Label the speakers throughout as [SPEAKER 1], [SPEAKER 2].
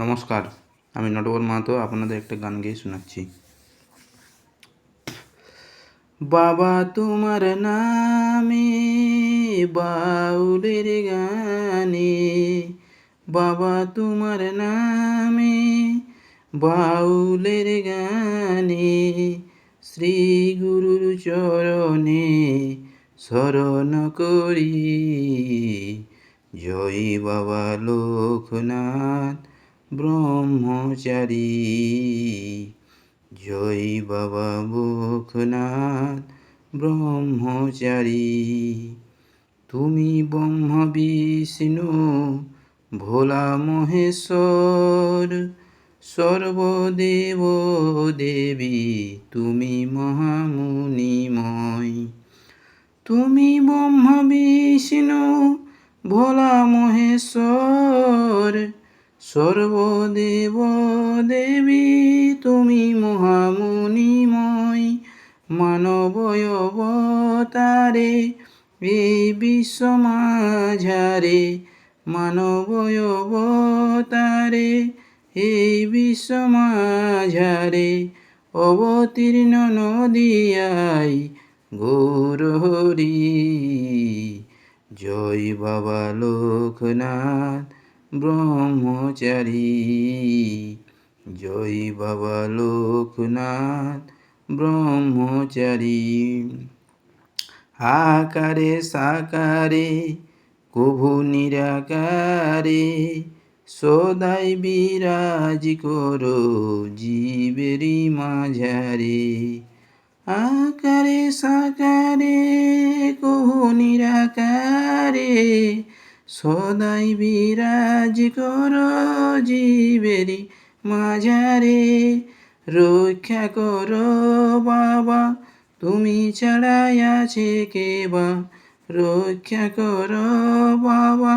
[SPEAKER 1] নমস্কার, আমি নটবর মাহাতো আপনাদের একটা গান গেয়ে শোনাচ্ছি। বাবা তোমার নামে বাউলের গানে, বাবা তোমার নামে বাউলের গানে, শ্রী গুরুর চরণে শরণ করি। জয় বাবা লোকনাথ ব্রহ্মচারী, জয় বাবা লোকনাথ ব্রহ্মচারী। তুমি ব্রহ্মা বিষ্ণু ভোলা মহেশ্বর, সর্বদেব দেবী তুমি মহামুনিময়। তুমি ব্রহ্মা বিষ্ণু ভোলা মহেশ্বর, সর্বদেব দেবী তুমি মহামুনিময়। মানব অবতারে এই বিশ্ব মাঝারে, মানব অবতারে এই বিশ্ব মাঝারে, অবতীর্ণ নদিয়ায় গৌর হরি। জয় বাবা লোকনাথ ব্রহ্মচারী, জয় বাবা লোকনাথ ব্রহ্মচারী। আকারে সাকারে কভু নিরাকারে, সদাই বিরাজ করো জীবেরি মাঝারে। আকারে সাকারে কভু নিরাকারে, সদাই বিরাজ করো জীবেরি মাঝারে। রক্ষা করো বাবা তুমি ছাড়াই আছে কে বা, রক্ষা করো বাবা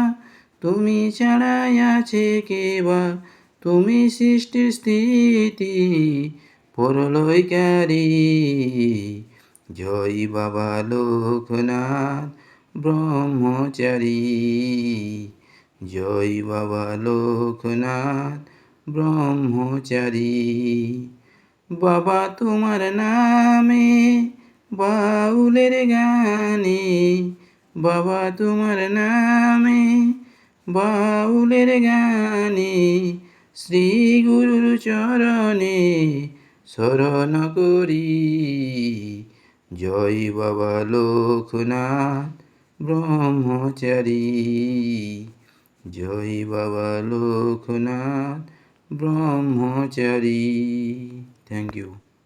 [SPEAKER 1] তুমি ছাড়াই আছে কে বা। তুমি সৃষ্টির স্থিতি প্রলয়কারী। জয় বাবা লোকনাথ ব্রহ্মচারী, জয় বাবা লোকনাথ ব্রহ্মচারী। বাবা তোমার নামে বাউলের গানে, বাবা তোমার নামে বাউলের গানে, শ্রী গুরুর চরণে শরণ করি। জয় বাবা লোকনাথ ব্রহ্মচারী, জয় বাবা লোকনাথ ব্রহ্মচারী। Thank you.